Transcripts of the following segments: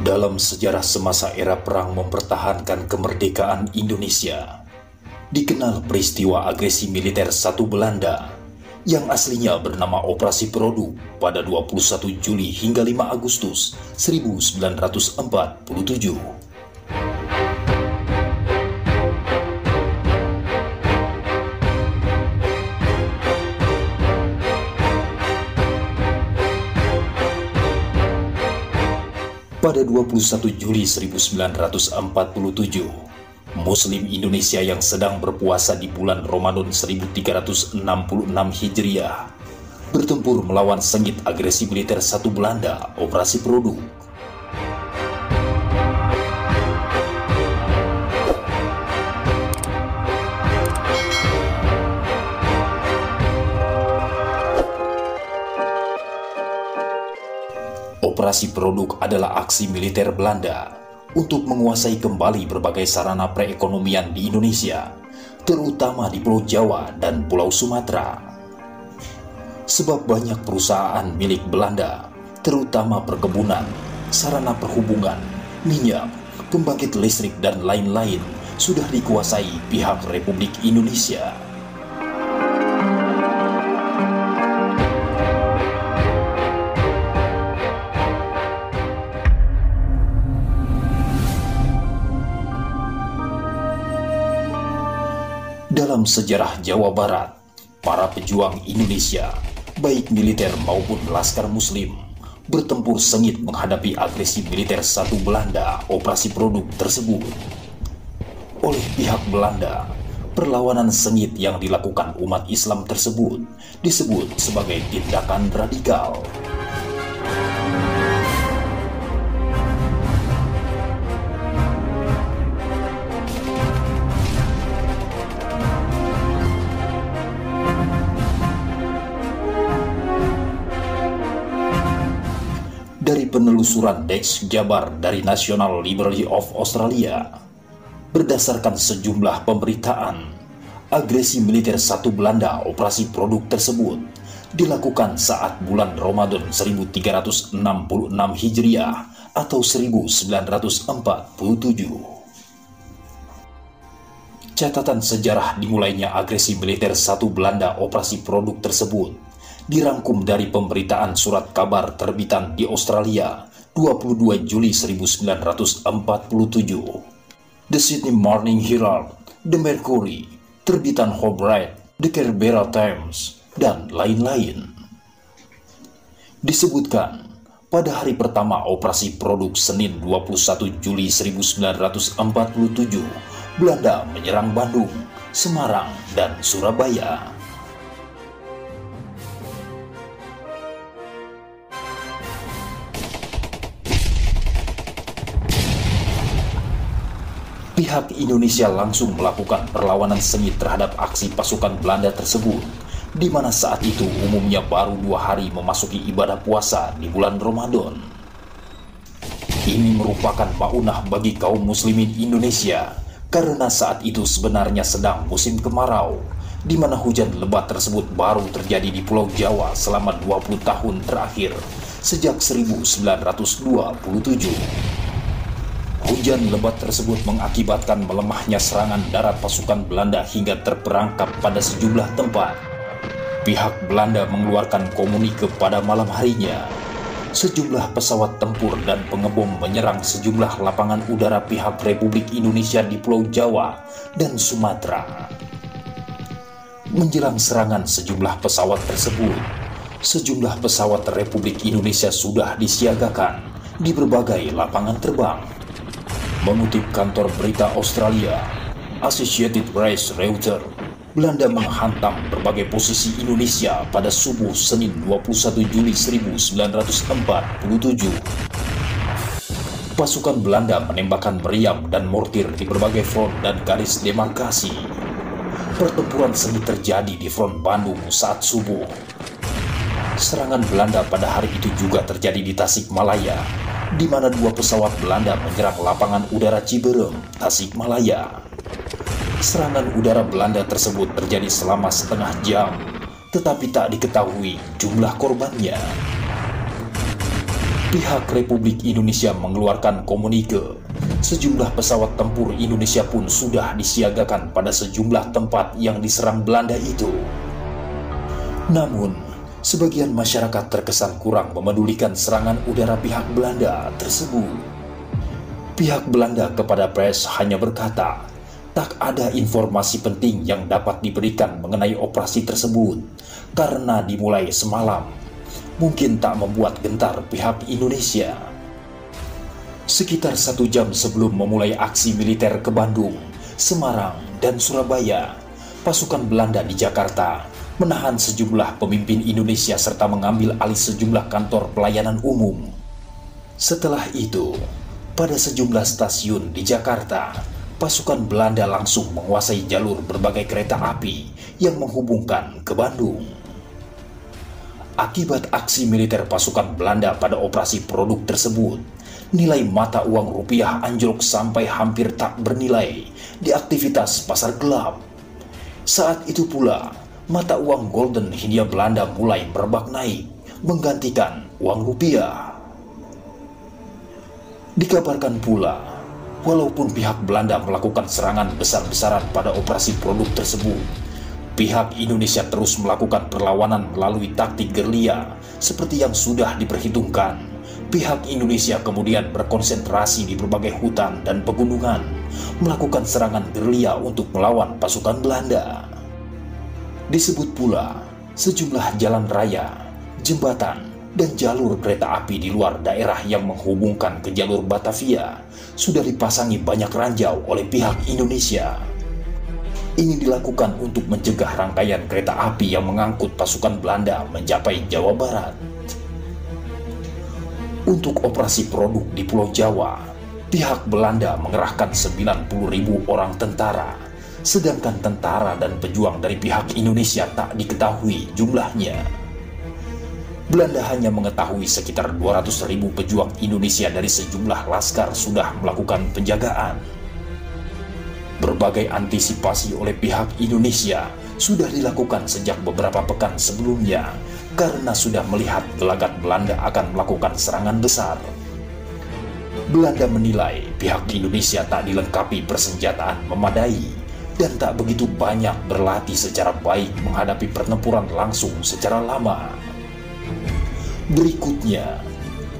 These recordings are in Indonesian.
Dalam sejarah semasa era perang mempertahankan kemerdekaan Indonesia, dikenal peristiwa agresi militer satu Belanda yang aslinya bernama Operasi Produk pada 21 Juli hingga 5 Agustus 1947. Pada 21 Juli 1947, Muslim Indonesia yang sedang berpuasa di bulan Ramadan 1366 Hijriah bertempur melawan sengit agresi militer satu Belanda, Operasi Produk. Operasi Produk adalah aksi militer Belanda untuk menguasai kembali berbagai sarana perekonomian di Indonesia, terutama di Pulau Jawa dan Pulau Sumatera. Sebab banyak perusahaan milik Belanda, terutama perkebunan, sarana perhubungan, minyak, pembangkit listrik, dan lain-lain sudah dikuasai pihak Republik Indonesia. Dalam sejarah Jawa Barat, para pejuang Indonesia, baik militer maupun laskar Muslim, bertempur sengit menghadapi agresi militer satu Belanda, Operasi Produk tersebut. Oleh pihak Belanda, perlawanan sengit yang dilakukan umat Islam tersebut disebut sebagai tindakan radikal. Dari penelusuran Dex Jabar dari National Library of Australia, berdasarkan sejumlah pemberitaan, agresi militer satu Belanda Operasi Produk tersebut dilakukan saat bulan Ramadan 1366 Hijriah atau 1947. Catatan sejarah dimulainya agresi militer satu Belanda Operasi Produk tersebut dirangkum dari pemberitaan surat kabar terbitan di Australia 22 Juli 1947, The Sydney Morning Herald, The Mercury, terbitan Hobart, The Canberra Times, dan lain-lain. Disebutkan, pada hari pertama Operasi Produk Senin 21 Juli 1947, Belanda menyerang Bandung, Semarang, dan Surabaya. Pihak Indonesia langsung melakukan perlawanan sengit terhadap aksi pasukan Belanda tersebut, di mana saat itu umumnya baru 2 hari memasuki ibadah puasa di bulan Ramadan. Ini merupakan maunah bagi kaum muslimin Indonesia, karena saat itu sebenarnya sedang musim kemarau, di mana hujan lebat tersebut baru terjadi di Pulau Jawa selama 20 tahun terakhir, sejak 1927. Hujan lebat tersebut mengakibatkan melemahnya serangan darat pasukan Belanda hingga terperangkap pada sejumlah tempat. Pihak Belanda mengeluarkan komunike pada malam harinya. Sejumlah pesawat tempur dan pengebom menyerang sejumlah lapangan udara pihak Republik Indonesia di Pulau Jawa dan Sumatera. Menjelang serangan sejumlah pesawat tersebut, sejumlah pesawat Republik Indonesia sudah disiagakan di berbagai lapangan terbang. Mengutip kantor berita Australia, Associated Press Reuters, Belanda menghantam berbagai posisi Indonesia pada subuh Senin 21 Juli 1947. Pasukan Belanda menembakkan meriam dan mortir di berbagai front dan garis demarkasi. Pertempuran sengit terjadi di front Bandung saat subuh. Serangan Belanda pada hari itu juga terjadi di Tasikmalaya, di mana 2 pesawat Belanda menyerang lapangan udara Ciberem, Tasikmalaya. Serangan udara Belanda tersebut terjadi selama setengah jam, tetapi tak diketahui jumlah korbannya. Pihak Republik Indonesia mengeluarkan komunike. Sejumlah pesawat tempur Indonesia pun sudah disiagakan pada sejumlah tempat yang diserang Belanda itu. Namun, sebagian masyarakat terkesan kurang memedulikan serangan udara pihak Belanda tersebut. Pihak Belanda kepada pers hanya berkata, tak ada informasi penting yang dapat diberikan mengenai operasi tersebut karena dimulai semalam. Mungkin tak membuat gentar pihak Indonesia. Sekitar 1 jam sebelum memulai aksi militer ke Bandung, Semarang, dan Surabaya, pasukan Belanda di Jakarta menahan sejumlah pemimpin Indonesia serta mengambil alih sejumlah kantor pelayanan umum. Setelah itu, pada sejumlah stasiun di Jakarta, pasukan Belanda langsung menguasai jalur berbagai kereta api yang menghubungkan ke Bandung. Akibat aksi militer pasukan Belanda pada operasi produk tersebut, nilai mata uang rupiah anjlok sampai hampir tak bernilai di aktivitas pasar gelap. Saat itu pula, mata uang golden Hindia Belanda mulai merebak naik, menggantikan uang rupiah. Dikabarkan pula, walaupun pihak Belanda melakukan serangan besar-besaran pada operasi produk tersebut, pihak Indonesia terus melakukan perlawanan melalui taktik gerilya seperti yang sudah diperhitungkan. Pihak Indonesia kemudian berkonsentrasi di berbagai hutan dan pegunungan, melakukan serangan gerilya untuk melawan pasukan Belanda. Disebut pula, sejumlah jalan raya, jembatan, dan jalur kereta api di luar daerah yang menghubungkan ke jalur Batavia sudah dipasangi banyak ranjau oleh pihak Indonesia. Ini dilakukan untuk mencegah rangkaian kereta api yang mengangkut pasukan Belanda mencapai Jawa Barat. Untuk operasi produk di Pulau Jawa, pihak Belanda mengerahkan 90.000 orang tentara, sedangkan tentara dan pejuang dari pihak Indonesia tak diketahui jumlahnya. Belanda hanya mengetahui sekitar 200.000 pejuang Indonesia dari sejumlah laskar sudah melakukan penjagaan. Berbagai antisipasi oleh pihak Indonesia sudah dilakukan sejak beberapa pekan sebelumnya karena sudah melihat gelagat Belanda akan melakukan serangan besar. Belanda menilai pihak Indonesia tak dilengkapi persenjataan memadai dan tak begitu banyak berlatih secara baik menghadapi pertempuran langsung secara lama. Berikutnya,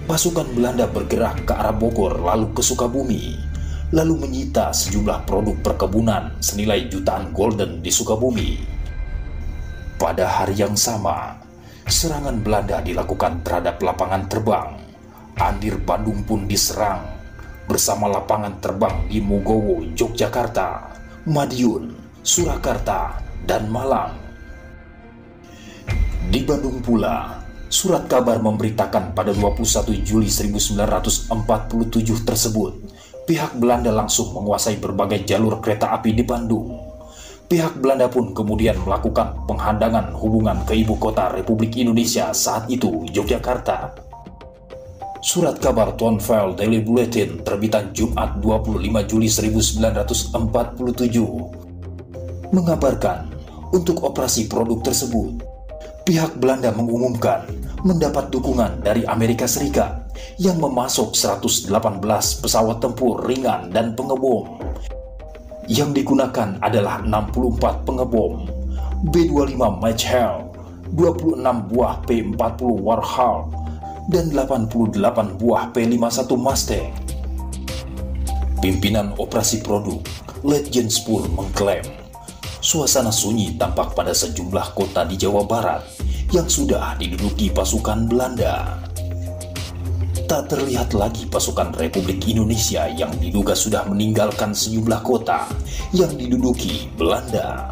pasukan Belanda bergerak ke arah Bogor lalu ke Sukabumi, lalu menyita sejumlah produk perkebunan senilai jutaan golden di Sukabumi. Pada hari yang sama, serangan Belanda dilakukan terhadap lapangan terbang. Andir Bandung pun diserang bersama lapangan terbang di Mogowo, Yogyakarta, Madiun, Surakarta, dan Malang. Di Bandung pula, surat kabar memberitakan pada 21 Juli 1947 tersebut, pihak Belanda langsung menguasai berbagai jalur kereta api di Bandung. Pihak Belanda pun kemudian melakukan penghadangan hubungan ke ibu kota Republik Indonesia saat itu, Yogyakarta. Surat kabar Tonville Daily Bulletin terbitan Jumat 25 Juli 1947 mengabarkan untuk operasi produk tersebut, pihak Belanda mengumumkan mendapat dukungan dari Amerika Serikat yang memasok 118 pesawat tempur ringan dan pengebom. Yang digunakan adalah 64 pengebom B-25 Mitchell, 26 buah P-40 Warhawk, dan 88 buah P-51 Mustang. Pimpinan operasi produk, Letjen Spoor, mengklaim suasana sunyi tampak pada sejumlah kota di Jawa Barat yang sudah diduduki pasukan Belanda. Tak terlihat lagi pasukan Republik Indonesia yang diduga sudah meninggalkan sejumlah kota yang diduduki Belanda.